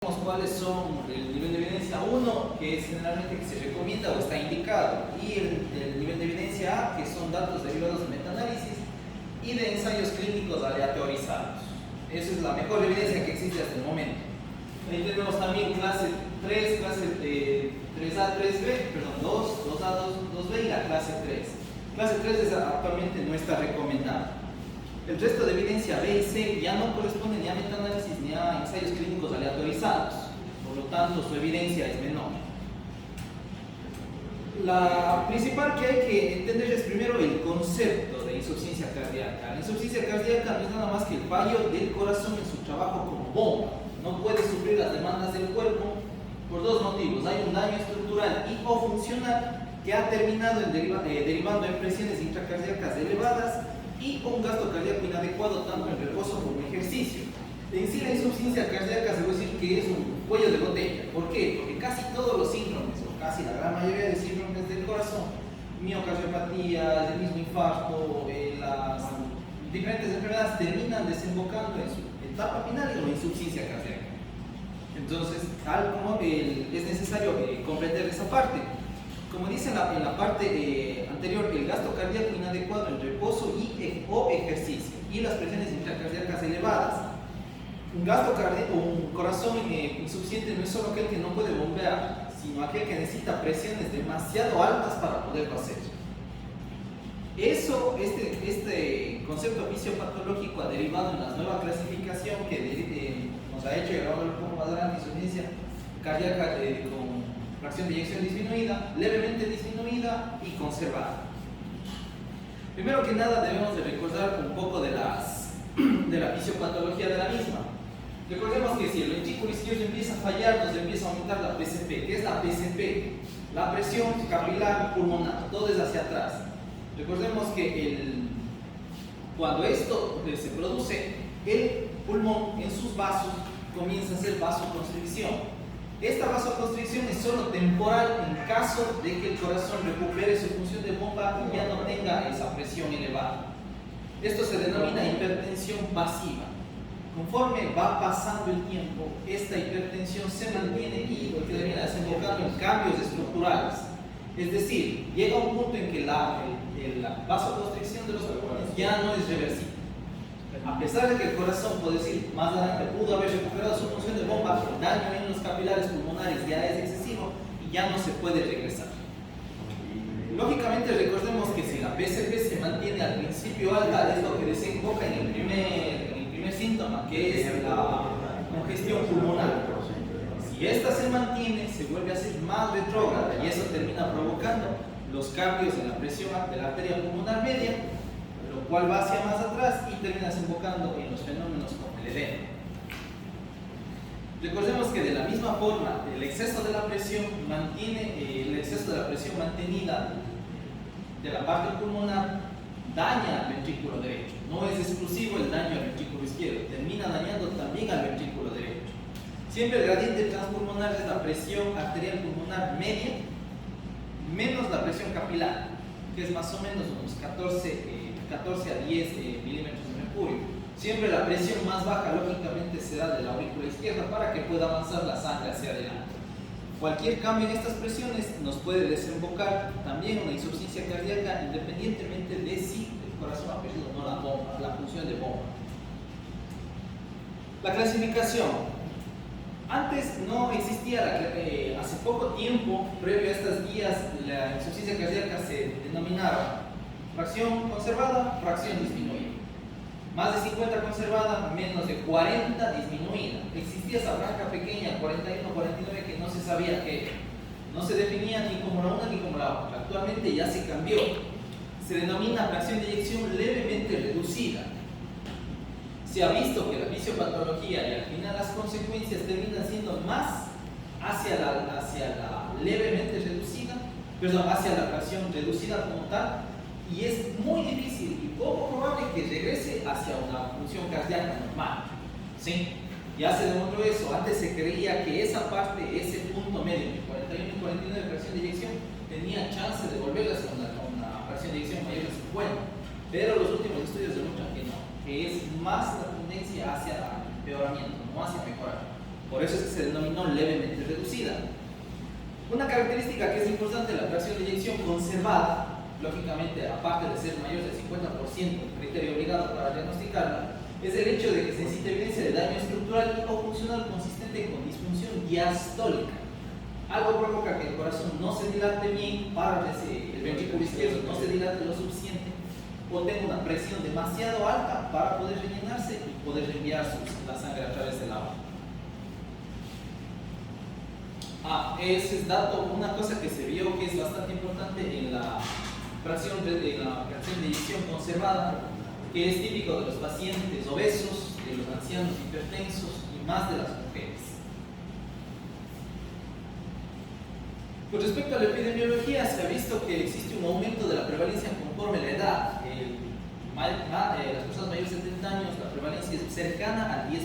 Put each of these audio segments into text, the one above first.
Cuáles son el nivel de evidencia 1, que es generalmente que se recomienda o está indicado, y el nivel de evidencia A, que son datos derivados de metaanálisis y de ensayos clínicos aleatorizados. Esa es la mejor evidencia que existe hasta el momento. Ahí tenemos también clase 3, clase 3A, 3B, perdón, 2A, 2B y la clase 3. Clase 3 es actualmente no está recomendada. El resto de evidencia B y C ya no corresponde ni a metaanálisis ni a ensayos clínicos aleatorizados, por lo tanto su evidencia es menor. La principal que hay que entender es primero el concepto de insuficiencia cardíaca. La insuficiencia cardíaca no es nada más que el fallo del corazón en su trabajo como bomba. No puede suplir las demandas del cuerpo por dos motivos. Hay un daño estructural y o funcional que ha terminado derivando en presiones intracardíacas elevadas y un gasto cardíaco inadecuado tanto en reposo como en ejercicio. En sí la insuficiencia cardíaca se puede decir que es un cuello de botella. ¿Por qué? Porque casi todos los síndromes, o casi la gran mayoría de síndromes del corazón, miocardiopatía, el mismo infarto, las diferentes enfermedades terminan desembocando en su etapa final en la insuficiencia cardíaca. Entonces, tal como es necesario comprender esa parte. Como dice en la parte anterior, el gasto cardíaco inadecuado en reposo o ejercicio y las presiones intracardíacas elevadas. Un gasto cardíaco, un corazón insuficiente no es solo aquel que no puede bombear, sino aquel que necesita presiones demasiado altas para poderlo hacer. Este concepto fisiopatológico ha derivado en la nueva clasificación que nos ha hecho llevar como más grande insuficiencia cardíaca con fracción de eyección disminuida, levemente disminuida y conservada. Primero que nada debemos de recordar un poco de la fisiopatología de la misma. Recordemos que si el ventrículo izquierdo empieza a fallar, nos empieza a aumentar la PCP. ¿Qué es la PCP? La presión capilar pulmonar, todo es hacia atrás. Recordemos que cuando esto se produce, el pulmón en sus vasos comienza a hacer vasoconstricción. Esta vasoconstricción es solo temporal en caso de que el corazón recupere su función de bomba y ya no tenga esa presión elevada. Esto se denomina hipertensión pasiva. Conforme va pasando el tiempo, esta hipertensión se mantiene y termina desembocando en cambios estructurales. Es decir, llega un punto en que la vasoconstricción de los pulmones ya no es reversible. A pesar de que el corazón, puede decir, más adelante pudo haber recuperado su función de bomba, el daño en los capilares pulmonares ya es excesivo y ya no se puede regresar. Lógicamente, recordemos que si la PCP se mantiene al principio alta, es lo que desemboca en el primer síntoma, que es la congestión pulmonar. Si esta se mantiene, se vuelve a ser más retrógrada y eso termina provocando los cambios en la presión de la arteria pulmonar media, lo cual va hacia más atrás y termina desembocando en los fenómenos como el edema. Recordemos que de la misma forma, el exceso de la presión mantenida de la parte pulmonar daña al ventrículo derecho. No es exclusivo el daño al ventrículo izquierdo, termina dañando también al ventrículo derecho. Siempre el gradiente transpulmonar es la presión arterial pulmonar media menos la presión capilar, que es más o menos unos 14 a 10 milímetros de mercurio. Siempre la presión más baja lógicamente será de la aurícula izquierda para que pueda avanzar la sangre hacia adelante. Cualquier cambio en estas presiones nos puede desembocar también en una insuficiencia cardíaca independientemente de si el corazón ha perdido o no la función de bomba. La clasificación. Antes no existía, hace poco tiempo, previo a estas guías, la insuficiencia cardíaca se denominaba fracción conservada, fracción disminuida. Más de 50 conservada, menos de 40 disminuida. Existía esa franja pequeña, 41, 49, que no se sabía qué era. No se definía ni como la una ni como la otra. Actualmente ya se cambió. Se denomina fracción de eyección levemente reducida. Se ha visto que la fisiopatología y al final las consecuencias terminan siendo más hacia la levemente reducida, hacia la fracción reducida como tal, y es muy difícil y poco probable que regrese hacia una función cardíaca normal. ¿Sí? Ya se demostró eso. Antes se creía que esa parte, ese punto medio, de 41 y 49 de fracción de eyección, tenía chance de volver a una fracción de eyección mayor de 50, pero los últimos estudios demuestran que no, que es más la tendencia hacia el empeoramiento, no hacia mejorar. Por eso es que se denominó levemente reducida. Una característica que es importante de la fracción de eyección conservada, lógicamente, aparte de ser mayor del 50%, el criterio obligado para diagnosticarla, es el hecho de que se necesita evidencia de daño estructural o funcional consistente con disfunción diastólica. Algo provoca que el corazón no se dilate bien, el ventrículo izquierdo no se dilate lo suficiente, o tenga una presión demasiado alta para poder rellenarse y poder enviar la sangre a través del agua. Ese es dato, una cosa que se vio que es bastante importante en la fracción de eyección conservada, que es típico de los pacientes obesos, de los ancianos hipertensos y más de las mujeres. Con respecto a la epidemiología, se ha visto que existe un aumento de la prevalencia conforme la edad. Las personas mayores de 70 años, la prevalencia es cercana al 10%.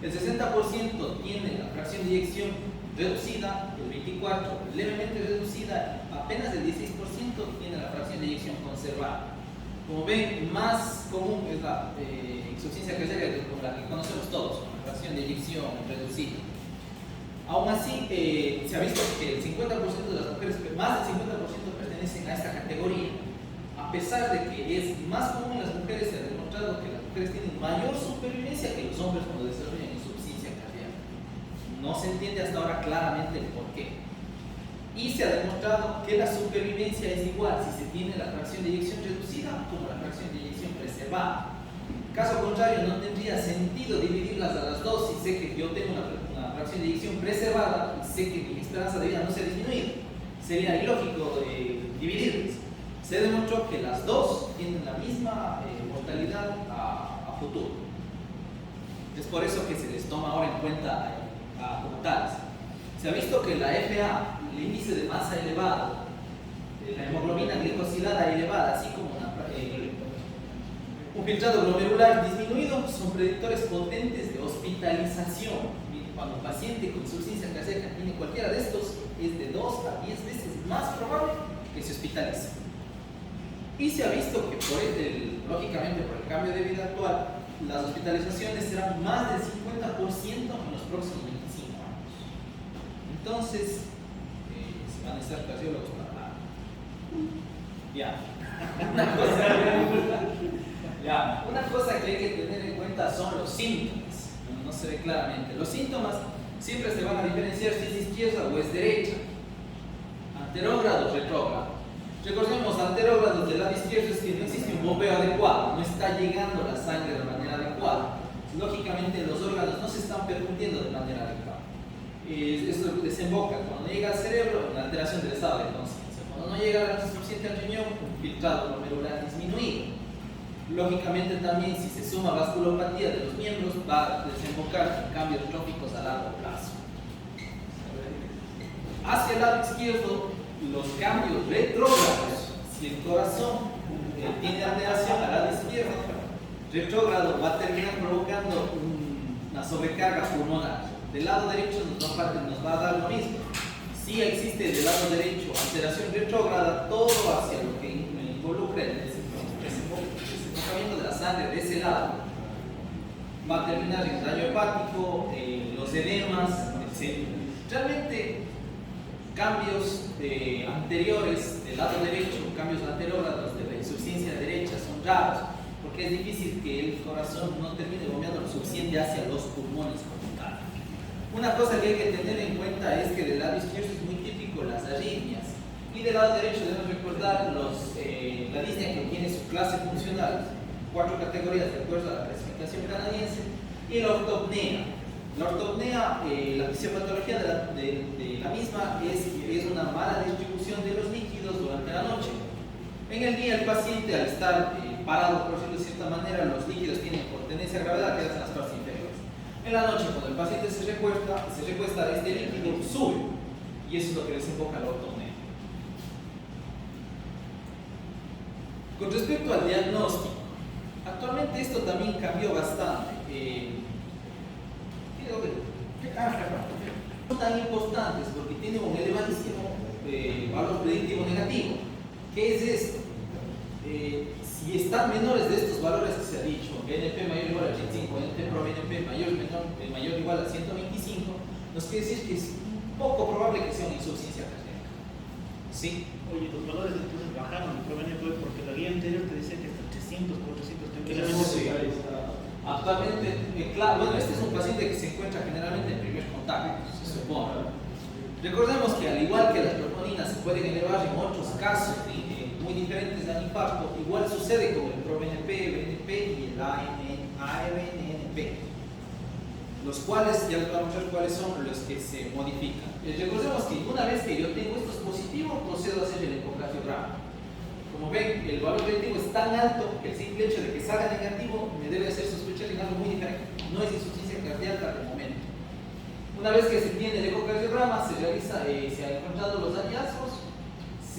El 60% tiene la fracción de eyección reducida, el 24% levemente reducida, apenas el 16% tiene la fracción de eyección conservada. Como ven, más común es la insuficiencia cardíaca, como la que conocemos todos, con la fracción de eyección reducida. Aún así, se ha visto que el 50% de las mujeres, más del 50% pertenecen a esta categoría. A pesar de que es más común en las mujeres, se ha demostrado que las mujeres tienen mayor supervivencia que los hombres cuando desarrollan insuficiencia cardíaca. No se entiende hasta ahora claramente el por qué. Y se ha demostrado que la supervivencia es igual si se tiene la fracción de eyección reducida como la fracción de eyección preservada. Caso contrario, no tendría sentido dividirlas a las dos si sé que yo tengo una fracción de eyección preservada y sé que mi esperanza de vida no se ha disminuido. Sería ilógico dividirlas. Se demostró que las dos tienen la misma mortalidad a futuro. Es por eso que se les toma ahora en cuenta como tales. Se ha visto que la FA, el índice de masa elevado, la hemoglobina glicosilada elevada, así como un filtrado glomerular disminuido, son predictores potentes de hospitalización. Cuando un paciente con insuficiencia cardíaca tiene cualquiera de estos, es de 2 a 10 veces más probable que se hospitalice. Y se ha visto que lógicamente por el cambio de vida actual, las hospitalizaciones serán más del 50% en los próximos 25 años. Entonces, se van a necesitar cardiólogos para... Una cosa que hay que tener en cuenta son los síntomas. No se ve claramente. Los síntomas siempre se van a diferenciar si es izquierda o es derecha. Anterógrado, retrógrado. Recordemos, anterógrado del lado izquierdo es que no existe un bombeo adecuado, no está llegando la sangre de manera adecuada. Lógicamente los órganos no se están percutiendo de manera adecuada. Esto desemboca cuando no llega al cerebro en la alteración del estado de conciencia. Cuando no llega la suficiente al riñón, un filtrado glomerular disminuido. Lógicamente también si se suma vasculopatía de los miembros va a desembocar en cambios tróficos a largo plazo. Hacia el lado izquierdo, los cambios retrógrados, si el corazón tiene alteración al lado izquierdo, retrógrado va a terminar provocando una sobrecarga pulmonar. Del lado derecho nos va a dar lo mismo. Si existe del lado derecho alteración retrógrada, todo hacia lo que involucra el desembocamiento de la sangre de ese lado va a terminar en daño hepático, los edemas, etc. Realmente cambios anteriores del lado derecho, cambios anterógrados de la insuficiencia derecha son raros, porque es difícil que el corazón no termine bombeando lo suficiente hacia los pulmones como tal. Una cosa que hay que tener en cuenta es que del lado izquierdo es muy típico las arritmias, y del lado derecho debemos recordar la disnea que tiene su clase funcional, 4 categorías de acuerdo a la clasificación canadiense, y la ortopnea. La ortopnea, la fisiopatología de la misma es una mala distribución de los líquidos durante la noche. En el día el paciente, al estar parado, por decirlo de cierta manera, los líquidos tienen por tendencia a gravedad que hacen las partes inferiores. En la noche, cuando el paciente se recuesta, este líquido sube, y eso es lo que desemboca la ortopnea. Con respecto al diagnóstico, actualmente esto también cambió bastante. Son tan importantes porque tienen un elevadísimo valor predictivo negativo. ¿Qué es esto? Si están menores de estos valores que se ha dicho, BNP mayor o igual a 85, BNP pro BNP mayor o igual a 125, nos quiere decir que es poco probable que sea una insuficiencia cardíaca. ¿Sí? Oye, los valores entonces bajaron el ProBNP porque la guía anterior te decía que hasta 300, 400 Sí. Actualmente, claro, bueno, este es un paciente que se encuentra generalmente en primer contacto, se supone. Recordemos que al igual que las troponinas se pueden elevar en otros casos muy diferentes al infarto, igual sucede con el ProBNP, BNP y el ARNP, los cuales, ya les vamos a ver cuáles son los que se modifican. Recordemos que una vez que yo tengo estos positivos, procedo a hacer el ecocardiograma. Como ven, el valor predictivo es tan alto que el simple hecho de que salga negativo me debe hacer sospechar en algo muy diferente. No es insuficiencia cardíaca de momento. Una vez que se tiene el ecocardiograma, se realiza, se han encontrado los hallazgos,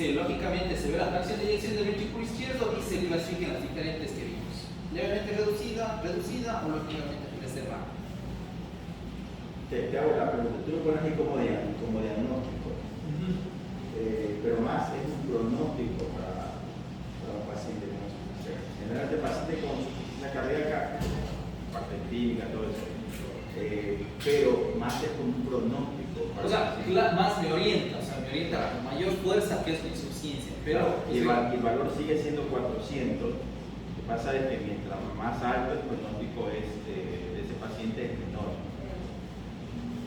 lógicamente se ve la fracción de eyección del ventrículo izquierdo y se clasifican las diferentes que vimos. Levemente reducida o lógicamente reservada. Te hago la pregunta, tú lo pones ahí como diagnóstico, pero más es un pronóstico para un paciente con insuficiencia. Generalmente el paciente con insuficiencia cardíaca, parte clínica, todo eso, pero más es un pronóstico. O sea, más me orienta con mayor fuerza que es la insuficiencia. Pero, y el valor sigue siendo 400. Lo que pasa es que mientras más alto el pronóstico es de ese paciente es menor.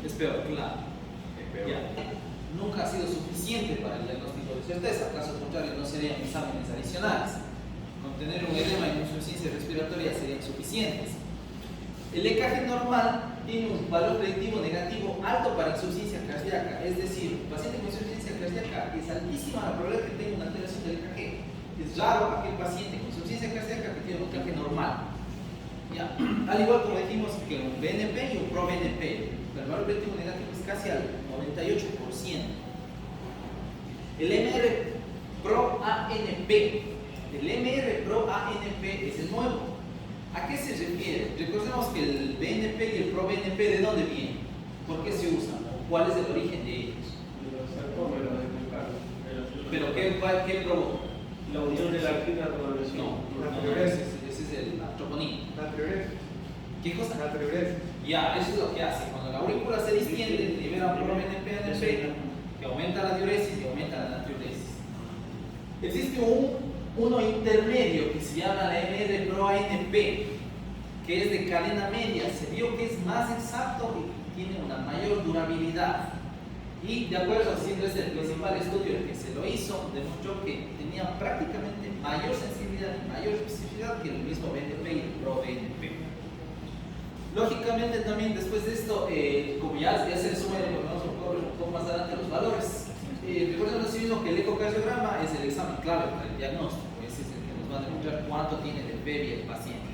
Es peor, claro. Es peor. Ya. Nunca ha sido suficiente para el diagnóstico de certeza, caso contrario no serían exámenes adicionales. Con tener un edema y una insuficiencia respiratoria serían suficientes. El EKG normal tiene un valor predictivo negativo alto para insuficiencia cardíaca, es decir, un paciente con insuficiencia cardíaca es altísima la probabilidad de que tenga una alteración del EKG. Es raro aquel paciente con insuficiencia cardíaca que tiene un EKG normal. Ya. Al igual como dijimos que un BNP y un ProBNP, el valor predictivo negativo es casi al 98%. El MR Pro-ANP, es el nuevo. ¿A qué se refiere? Recordemos que el BNP y el ProBNP, ¿de dónde vienen? ¿Por qué se usan? ¿Cuál es el origen de ellos? ¿Pero qué provoca? La unión de la arquina con la lesión. No, ese es la troponina. ¿Qué cosa? Ya, eso es lo que hace. Cuando la aurícula se distiende, libera ProBNP, que aumenta la diuresis y aumenta la natriuresis. Existe uno intermedio que se llama la MR Pro-ANP, que es de cadena media. Se vio que es más exacto y tiene una mayor durabilidad. Y de acuerdo, siendo este el principal estudio el que se lo hizo, demostró que tenía prácticamente mayor sensibilidad y mayor especificidad que el mismo BNP y el ProBNP. Lógicamente también después de esto, como ya se resume, vamos a ver un poco más adelante los valores. Recordemos así mismo que el ecocardiograma es el examen clave para el diagnóstico. Ese es el que nos va a demostrar cuánto tiene de PEVI el paciente.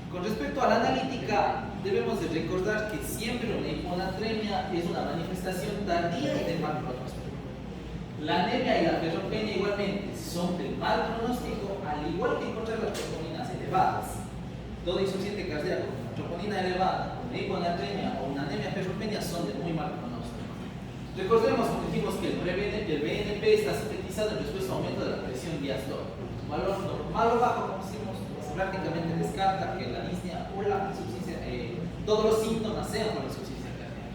Con respecto a la analítica, debemos de recordar que siempre una hiponatremia es una manifestación tardía y de mal pronóstico. La anemia y la ferropenia igualmente son de mal pronóstico, al igual que encontrar las troponinas elevadas. Todo insuficiente cardíaco con una troponina elevada, una hiponatremia o una anemia ferropenia son de muy mal pronóstico. Recordemos que dijimos que el BNP está sintetizado en respuesta a aumento de la presión diastólica. Valor normal o bajo, como decimos, prácticamente descarta que la disnea o la insuficiencia, todos los síntomas sean por insuficiencia cardíaca.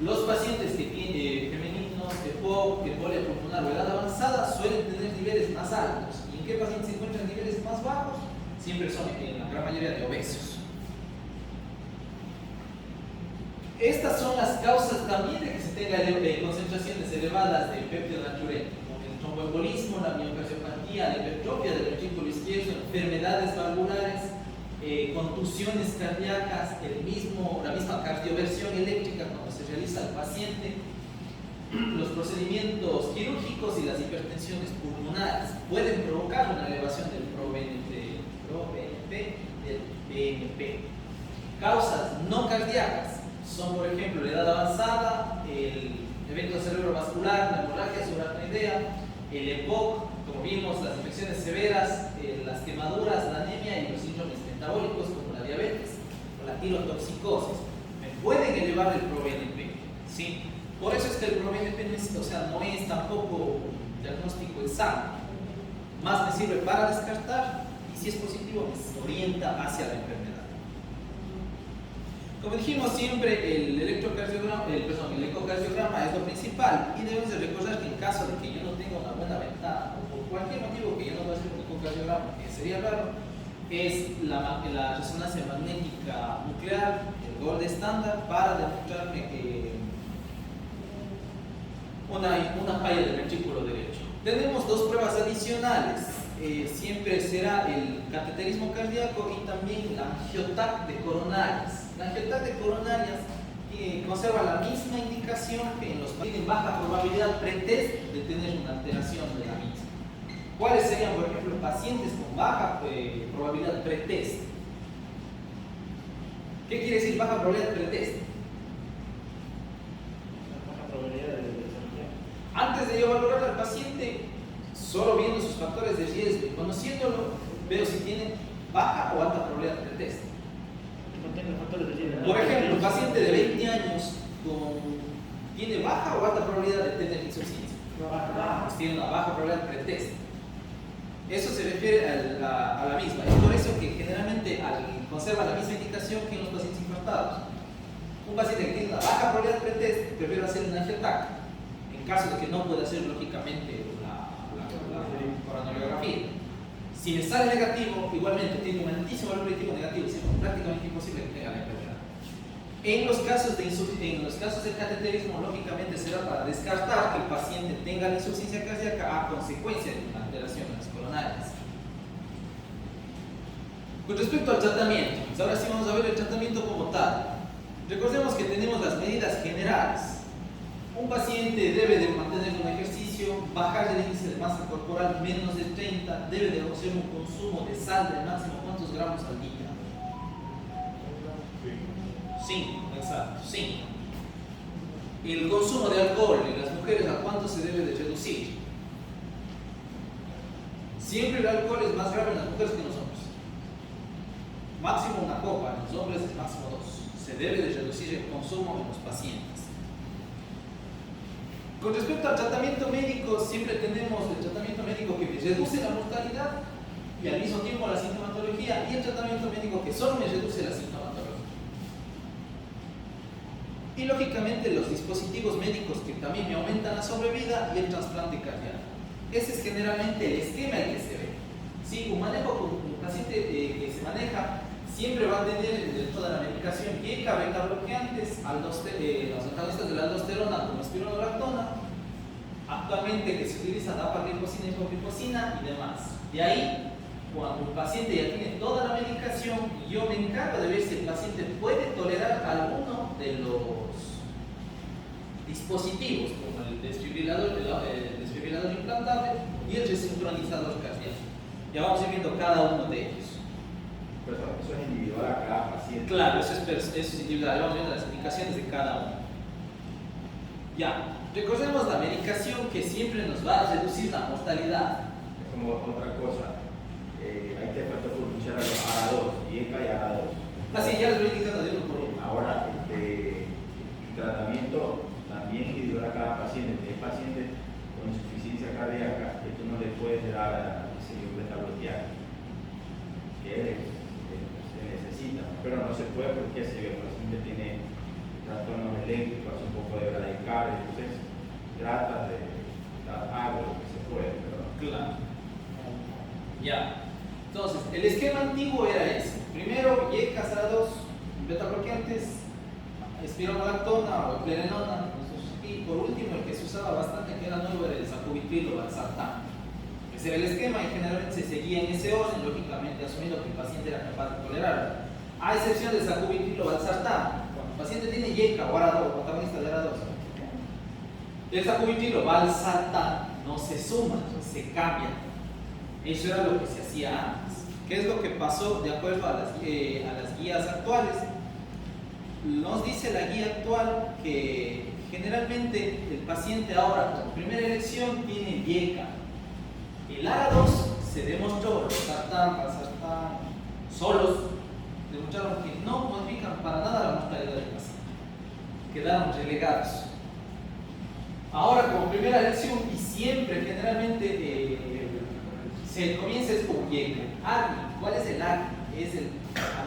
Los pacientes que tienen femeninos, EPOC, embolia pulmonar o edad avanzada suelen tener niveles más altos. ¿Y en qué pacientes se encuentran niveles más bajos? Siempre son en la gran mayoría de obesos. Estas son las causas también de que se tenga concentraciones elevadas de péptido natriurético, como el tromboembolismo, la miocardiopatía, la hipertrofia del ventrículo izquierdo, enfermedades valvulares, contusiones cardíacas, la misma cardioversión eléctrica cuando se realiza al paciente, los procedimientos quirúrgicos y las hipertensiones pulmonares pueden provocar una elevación del ProBNP del BNP. Causas no cardíacas son, por ejemplo, la edad avanzada, el evento cerebrovascular, la hemorragia subaracnoidea, el EPOC, como vimos, las infecciones severas, las quemaduras, la anemia y los síndromes metabólicos como la diabetes o la tirotoxicosis. Pueden elevar el ProBNP, ¿sí? Por eso es que el ProBNP no es tampoco un diagnóstico exacto. más me sirve para descartar y si es positivo me orienta hacia la enfermedad. Como dijimos siempre, el ecocardiograma es lo principal y debemos de recordar que en caso de que yo no tenga una buena ventana o por cualquier motivo que yo no pueda hacer un ecocardiograma, que sería raro, es la resonancia magnética nuclear, el gold estándar, para demostrarme una falla del ventrículo derecho. Tenemos dos pruebas adicionales. Siempre será el cateterismo cardíaco y también la angiotac de coronarias. La angiotac de coronarias conserva la misma indicación que en los que tienen baja probabilidad pretest de tener una alteración de la misma. ¿Cuáles serían, por ejemplo, pacientes con baja probabilidad pretest? ¿Qué quiere decir baja probabilidad pretest? La baja probabilidad de desarrollar. Antes de yo valorar al paciente, solo viendo sus factores de riesgo y conociéndolo, veo si tiene baja o alta probabilidad de pretest. No tengo factores de riesgo. Por ejemplo, un paciente de 20 años tiene baja o alta probabilidad de tener insuficiencia. Pues tiene una baja probabilidad de pretest. Eso se refiere a la misma. Es por eso que generalmente conserva la misma indicación que en los pacientes infartados. Un paciente que tiene una baja probabilidad de pretest, prefiero hacer una angiotac. En caso de que no pueda hacer lógicamente la coronariografía. Si me sale negativo, igualmente tiene un altísimo valor predictivo negativo, es prácticamente imposible que tenga la enfermedad. En los casos del cateterismo, lógicamente será para descartar que el paciente tenga la insuficiencia cardíaca a consecuencia de una alteración en las coronarias. Con respecto al tratamiento, pues ahora sí vamos a ver el tratamiento como tal. Recordemos que tenemos las medidas generales. Un paciente debe de mantener un ejercicio, bajar el índice de masa corporal menos de 30, debe de hacer un consumo de sal de máximo ¿cuántos gramos al día? 5, exacto, 5. El consumo de alcohol en las mujeres, ¿a cuánto se debe de reducir? Siempre el alcohol es más grave en las mujeres que en los hombres. Máximo una copa, en los hombres es máximo 2. Se debe de reducir el consumo en los pacientes. Con respecto al tratamiento médico, siempre tenemos el tratamiento médico que me reduce la mortalidad y al mismo tiempo la sintomatología, y el tratamiento médico que solo me reduce la sintomatología. Y lógicamente los dispositivos médicos que también me aumentan la sobrevida y el trasplante cardíaco. Ese es generalmente el esquema en que se ve. Si un manejo con un paciente que se maneja siempre va a tener dentro de la medicación IECA, beta bloqueantes, los antagonistas de la aldosterona como espironolactona, actualmente que se utiliza dapaglifosina, hipoglifosina y demás. De ahí, cuando el paciente ya tiene toda la medicación, yo me encargo de ver si el paciente puede tolerar alguno de los dispositivos, como el desfibrilador implantable y el resincronizador cardíaco. Ya vamos a ir viendo cada uno de ellos. Pero eso es individual a cada paciente. Claro, eso es individual. Vamos viendo las indicaciones de cada uno. Ya, recordemos la medicación que siempre nos va a reducir la mortalidad. Es como otra cosa. Hay que pronunciar a los ARA2, IECA y ARA2. Así, ya les voy indicando de uno por uno. Ahora, el tratamiento también individual a cada paciente. Hay pacientes con insuficiencia cardíaca que tú no le puedes dar a beta bloqueante, que se necesita, pero no se puede porque si el paciente tiene trastornos eléctricos, un poco de bradicardia, entonces trata de dar algo lo que se puede, pero claro. Ya. Entonces, el esquema antiguo era ese. Primero, IECA, ARA2, beta bloqueantes, espironolactona o plerenona, y por último, el que se usaba bastante, que era nuevo, era el sacubitril o valsartán. Ese era el esquema y generalmente se seguía en ese orden, lógicamente asumiendo que el paciente era capaz de tolerarlo. A excepción del sacubitril o valsartán, cuando el paciente tiene IECA o ARA2, o antagonista de ARA2, el sacubitril o valsartán no se suma, se cambia. Eso era lo que se hacía antes. ¿Qué es lo que pasó de acuerdo a las guías actuales? Nos dice la guía actual que generalmente el paciente ahora, como primera elección, tiene IECA. El ARA2 se demostró, valsartán, solos, demostraron que no modifican para nada la mortalidad del paciente. Quedaron relegados. Ahora, como primera elección, y siempre generalmente Se comienza es con YECA. ARNI, ¿cuál es el ARNI? Es el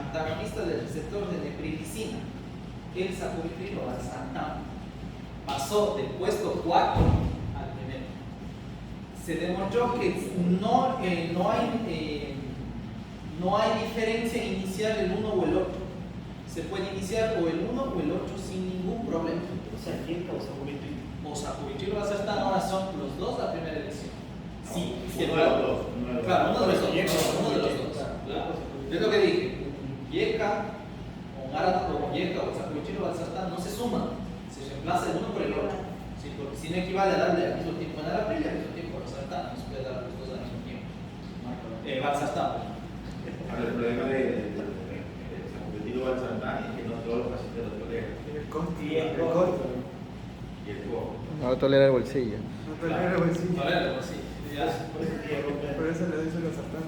antagonista del receptor de neprilicina. El sacubitril o valsartán. Pasó del puesto 4 al primero. Se demostró que no hay diferencia en iniciar el 1 o el 8. Se puede iniciar o el 1 o el 8 sin ningún problema. O sea, ¿quién causa sacubitril? O sacubitril o valsartán ahora son los dos la primera elección. Sí, Uno de los dos. Claro, uno de los dos. Uno Uno de los dos. Claro. Es lo que dije. YECA o YECA o sacubitril o valsartán no se suman, se reemplaza el uno por el otro. Sí, porque si no equivale a darle al mismo tiempo enalapril y al mismo tiempo valsartán, no se puede dar los dos al mismo tiempo. Valsartán. Ahora, el problema del sacubitril o valsartán es que no todos los pacientes lo toleran. El costo. Y el costo. Y el costo. No tolera el bolsillo. No tolera el bolsillo. A ver, sí. Ya. Por eso le doy solo sartán.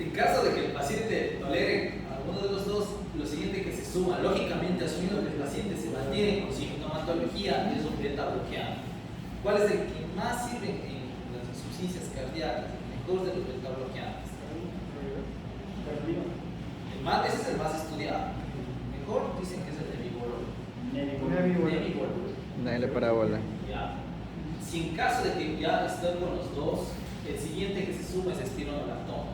En caso de que el paciente tolere alguno de los dos, lo siguiente que se suma, lógicamente asumiendo que el paciente se mantiene con sintomatología, es un beta bloqueado. ¿Cuál es el que más sirve en las insuficiencias cardíacas? El mejor de los beta bloqueantes. Ese es el más estudiado. El mejor dicen que es el de Nebivolol. Nadie le para bola. Ya. Si en caso de que ya estoy con los dos, el siguiente que se suma es espironolactona.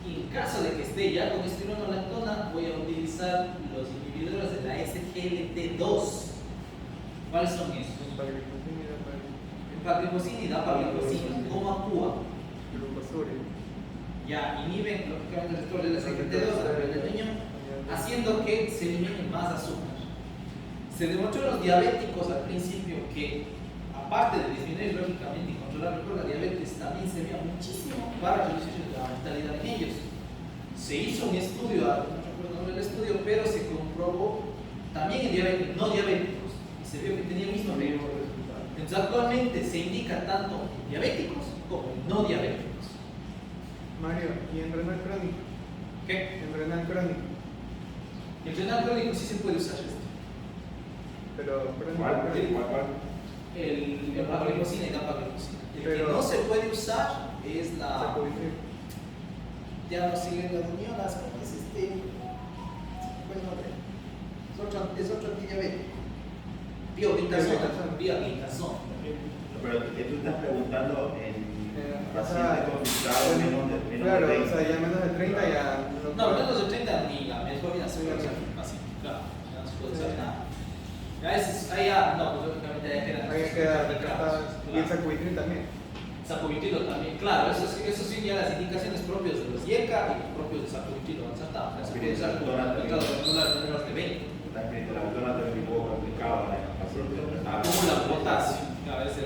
Y en caso de que esté ya con espironolactona, voy a utilizar los inhibidores de la SGLT2. ¿Cuáles son esos? Empagliflozina y dapagliflozina. ¿Cómo actúa? Ya inhiben lógicamente el receptor de la SGLT2 a nivel del riñón, haciendo que se elimine más azúcar. Se demostró en los diabéticos al principio que, aparte de disminuir lógicamente y controlar mejor la diabetes, también servía muchísimo para reducir la mortalidad en ellos. Se hizo un estudio, no recuerdo el nombre del estudio, pero se comprobó también en diabéticos, no diabéticos, y se vio que tenía el mismo efecto. Entonces actualmente se indica tanto en diabéticos como en no diabéticos. Mario, ¿y en renal crónico? ¿Qué? En renal crónico. En renal crónico sí se puede usar esto. Pero ¿Cuál? El empagliflozina y dapagliflozina. El que Pero- no se puede usar es la sacubitril. ya no siguen las unionas, ¿cómo es este? ¿Cuál nombre? Es otro antidiabético. Bioglitazón. Pero que tú estás preguntando en O pacientes sea, con filtrado menos de claro, 30. o sea, ya menos de 30 ya No, menos de 30 ni la metformina se puede usar así. Claro, ya no se puede usar nada. Ahí ya, no, pues lógicamente ya quedan. ahí queda claro. y el sacubitril también. Sacubitrilo también, claro, eso sí ya las indicaciones propias de los YECA y propios de sacubitrilo avanzado. Se puede usar con menores de 20. Está escrito la autona también un poco complicado en el paciente. Acumula potasio. A veces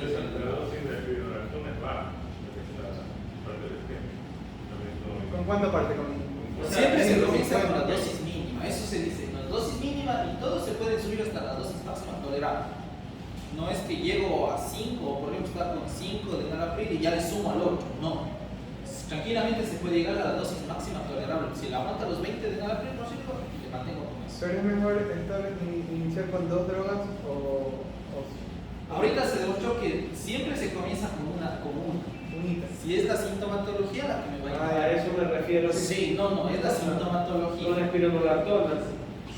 ¿Con cuánto parte? siempre se comienza con la 50. dosis mínima, eso se dice, la dosis mínima y todos se pueden subir hasta la dosis máxima tolerable. No es que llego a 5, o por ejemplo está con 5 de enalapril y ya le sumo al otro, no. Tranquilamente se puede llegar a la dosis máxima tolerable. Si le aguanta los 20 de enalapril, no sirve, le mantengo con eso. ¿Pero es mejor iniciar con 2 drogas o Ahorita se demostró que siempre se comienza con una. unita? Si es la sintomatología la que me va a A eso me refiero. Sí, no, es la Con sintomatología. espironolactona.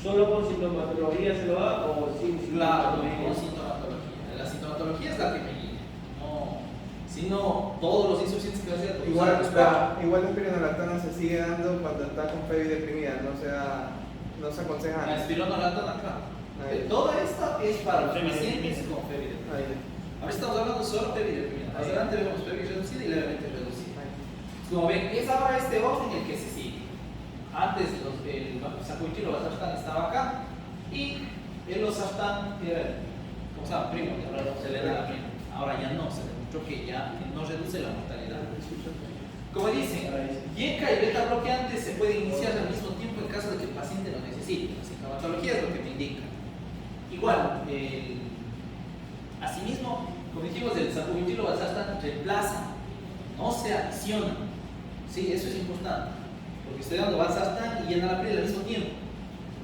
¿Solo con sintomatología se lo da o sin Claro, sintomatología? con sintomatología. La sintomatología es la que me guía. No, si no, todos los insuficientes que hacía, Igual la espironolactona se sigue dando cuando está con fiebre deprimida, no se aconseja. la espironolactona, claro. Ahí. Toda esta es para los Fiebre pacientes deprimida. con fiebre deprimida. Ahí. Ahora estamos hablando solo de fiebre deprimida. Más Ahí. adelante vemos fiebre reducida y levemente reducida. Ahí. Como ven, es ahora este orden el que se sigue. Antes el sacubitril o valsartán estaba acá y el losartán era el, ¿cómo se llama? Primo, que ahora se le da la prima. Ahora ya no, se demostró que ya no reduce la mortalidad. Como dicen, YECA y beta bloqueantes se pueden iniciar al mismo tiempo en caso de que el paciente lo necesite. La sintomatología es lo que me indica. Igual, asimismo, como dijimos, el sacubitril o valsartán reemplaza, no se adiciona. Sí, eso es importante, porque estoy dando valsartán y enalapril al mismo tiempo.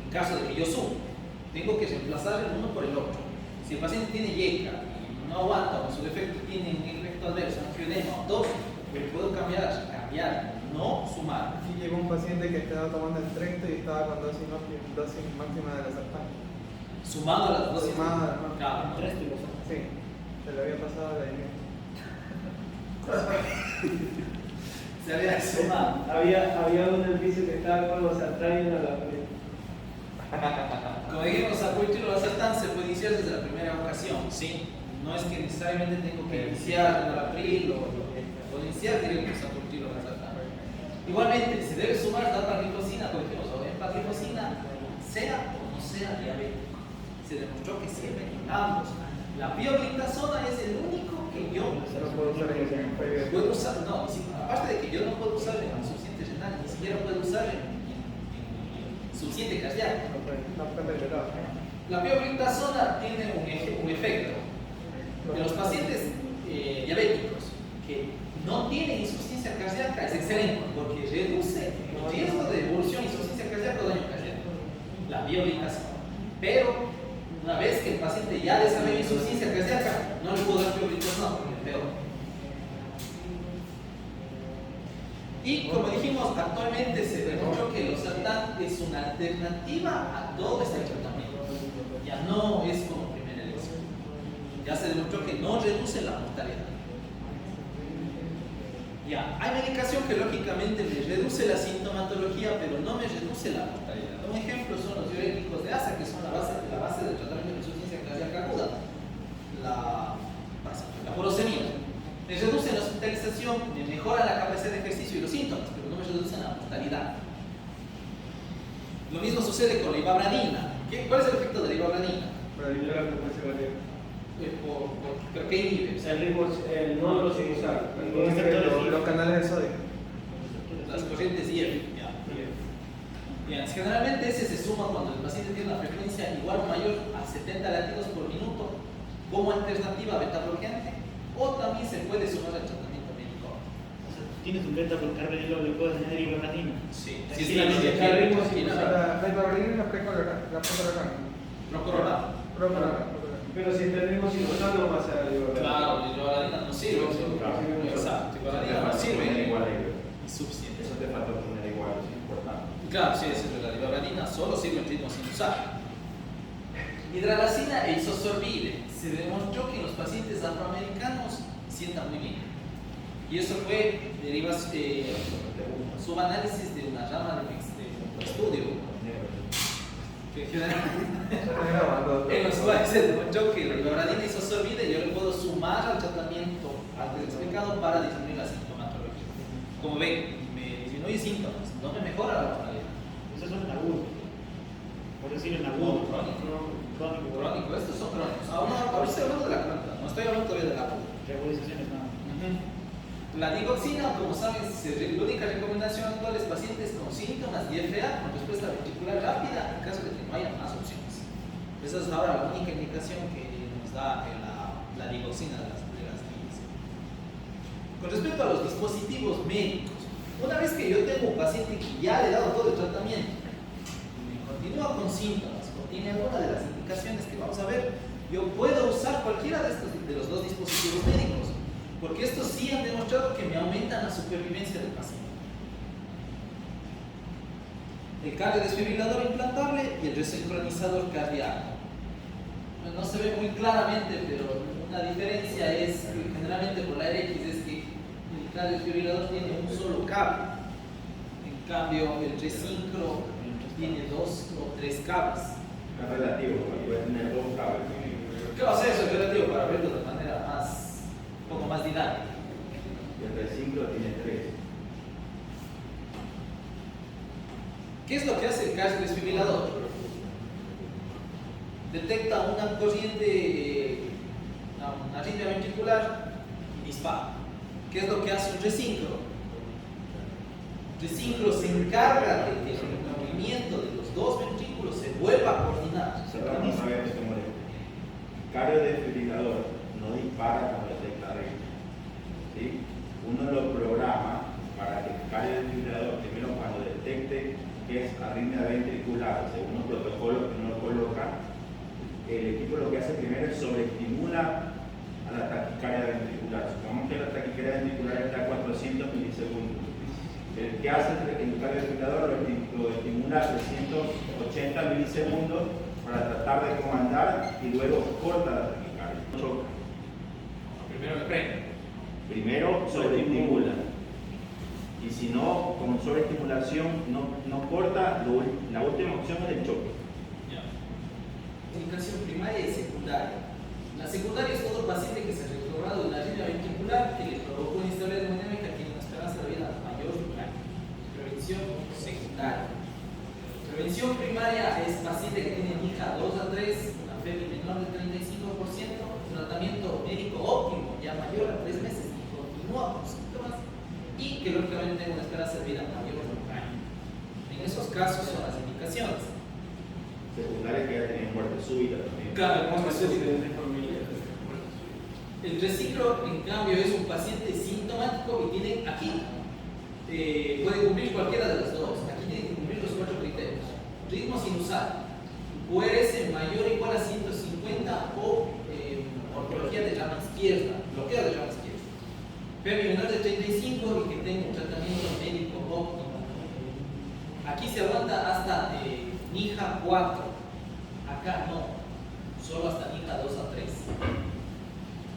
En caso de que yo suba, tengo que reemplazar el uno por el otro. Si el paciente tiene YECA y no aguanta o en su defecto tiene un efecto adverso, angioedema o tos, Pero puedo cambiar, no sumar. Aquí llegó un paciente que estaba tomando el Trento y estaba con dosis máxima de la sartán. Sumando las dosis. Sumada, ¿no? Claro. El resto y los otros. Sí, se le había pasado la idea. Se había sumado. Había un edificio que estaba con los sartán a la pared. Como dijimos, Sapultilo Basartán se puede iniciar desde la primera ocasión, ¿sí? No es que necesariamente tengo que iniciar en el abril o iniciar directo Sapultilo Basartán. Igualmente, se debe sumar la parricosina, por ejemplo, o parricosina, sea o no sea diabético. Se demostró que sirve en ambos. La pioglitazona es el único que yo No puedo usar en puedo usar, no, aparte de que yo no puedo usar en insuficiente renal, ni siquiera puedo usar en insuficiente cardíaco. La pioglitazona tiene un efecto. En los pacientes diabéticos que no tienen insuficiencia cardíaca es excelente porque reduce el riesgo de evolución de insuficiencia cardíaca o daño cardíaco. La pioglitazona. Pero una vez que el paciente ya desarrolla insuficiencia cardíaca, no le puedo dar pioglitazona porque es peor. Y como dijimos, actualmente se demostró que el losartán es una alternativa a todo este tratamiento. Ya no es como primera elección. Ya se demostró que no reduce la mortalidad. Ya, hay medicación que lógicamente me reduce la sintomatología, pero no me reduce la mortalidad. Un ejemplo son los diuréticos de ASA, que son la base del tratamiento de insuficiencia cardíaca aguda. La furosemida. Me reducen la hospitalización, me mejoran la capacidad de ejercicio y los síntomas, pero no me reducen la mortalidad. Lo mismo sucede con la ibabranina. ¿Cuál es el efecto de la ibabranina? Para eliminar la frecuencia cardíaca. ¿Pero qué inhibe? O sea, el nódulo sinusal. Los canales de sodio. Las corrientes IF. Bien, generalmente ese se suma cuando el paciente tiene una frecuencia igual o mayor a 70 latidos por minuto como alternativa beta bloqueante, o también se puede sumar al tratamiento médico. O sea, tienes un beta bloquearlo, le puedes añadir ivermectina. Sí, Sí, sí, la ritmo La ibarrina es la precororana. Pero si entendemos sinusal no va a ser algo. Claro, la ibarranina no sirve. Exacto, la ibarranina no sirve. Igual Insuficiente. eso te falta poner igual, es importante. Claro, sí, es verdad. La ibarranina solo sirve en ritmo sinusal. Hidralacina e isosorbide. Se demostró que los pacientes afroamericanos sientan muy bien. Y eso fue subanálisis de una rama de estudio. Que en los cuales se demostró que la ibarranina isosorbide yo le puedo sumar al tratamiento antes explicado para disminuir la sintomatología. Como ven, me disminuye síntomas, no me mejora la mortalidad. Eso es un agudo. Por decir en agudo. Crónico, estos son crónicos. Ahora estoy hablando de la crónica, no estoy hablando todavía de la aguda. Regularizaciones nada. La digoxina, como saben, la única recomendación actual es pacientes con síntomas de FA con respuesta ventricular rápida en caso de que no haya más opciones. Esa es ahora la única indicación que nos da la digoxina de las guías. Con respecto a los dispositivos médicos, una vez que yo tengo un paciente que ya le he dado todo el tratamiento y continúa con síntomas o tiene alguna de las indicaciones que vamos a ver, yo puedo usar cualquiera de los dos dispositivos médicos, porque estos sí han demostrado que me aumentan la supervivencia del paciente. El cardiodesfibrilador implantable y el resincronizador cardíaco. No se ve muy claramente, pero una diferencia es que generalmente por la RX es que el cardiodesfibrilador tiene un solo cable. En cambio, el resincro tiene 2 o 3 cables. Es relativo, puedes tener dos cables. Claro, eso es relativo para verlo de manera un poco más dinámica. Y el resincro tiene 3. ¿Qué es lo que hace el cardiodesfibrilador? Detecta una corriente, una arritmia ventricular y dispara. ¿Qué es lo que hace un resincro? El resincro se encarga de que el movimiento de los dos ventrículos se vuelva a coordinar. Cardiodesfibrilador no dispara cuando detecta arritmia. ¿Sí? Uno lo programa para que el cardiodesfibrilador, primero cuando detecte que es arritmia ventricular, según los protocolos que uno coloca, el equipo lo que hace primero es sobreestimula a la taquicardia ventricular. Supongamos que la taquicardia ventricular está a 400 milisegundos. El que hace el cardiofibrilador lo estimula a 380 milisegundos para tratar de comandar y luego corta la taquicardia. Choca. Primero el freno. Primero sobreestimula. Y si no, con sobreestimulación no corta, la última opción es el choque. Indicación primaria y secundaria. La secundaria es todo paciente que se ha retrogrado de una arritmia ventricular que le provocó una historia hemodinámica que tiene una esperanza de vida mayor de un año. Prevención secundaria. Prevención primaria es paciente que tiene hija 2 a 3, una fiebre menor del 35%, tratamiento médico óptimo ya mayor a 3 meses y continúa con síntomas y que lógicamente tenga una esperanza de vida mayor de un año. En esos casos son las indicaciones. Secundaria que ya tenía muerte súbita también. Claro, el reciclo, en cambio, es un paciente sintomático y tiene aquí, puede cumplir cualquiera de las dos. Aquí tiene que cumplir los 4 criterios. Ritmo sinusal, QRS mayor o igual a 150 o ortología de llama izquierda, bloqueo de llama izquierda. Fiebre menor de 35 y que tenga un tratamiento médico óptimo. Aquí se aguanta hasta NIJA 4. Acá no, solo hasta NIJA 2 a 3.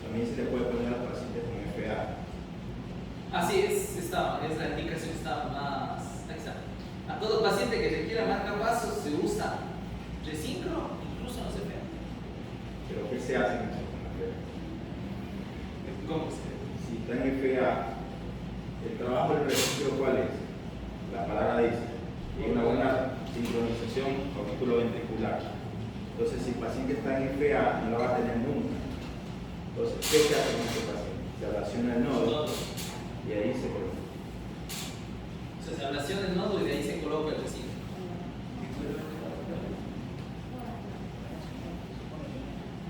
También se le puede poner a los pacientes con FA. Así es, es la indicación que está más exacta. A todo paciente que requiera marcar vasos se usa resincro, incluso no se FA. Pero ¿qué se hace en eso con la FA? ¿Cómo se? Si está en FA, el trabajo del registro, ¿cuál es? La palabra dice, y una buena sincronización auriculoventricular. Entonces, si el paciente está en FA, no la va a tener nunca. Entonces, ¿qué se hace con este paciente? Se ablaciona el nodo y ahí se coloca. O sea, se ablaciona el nodo y de ahí se coloca el recinto.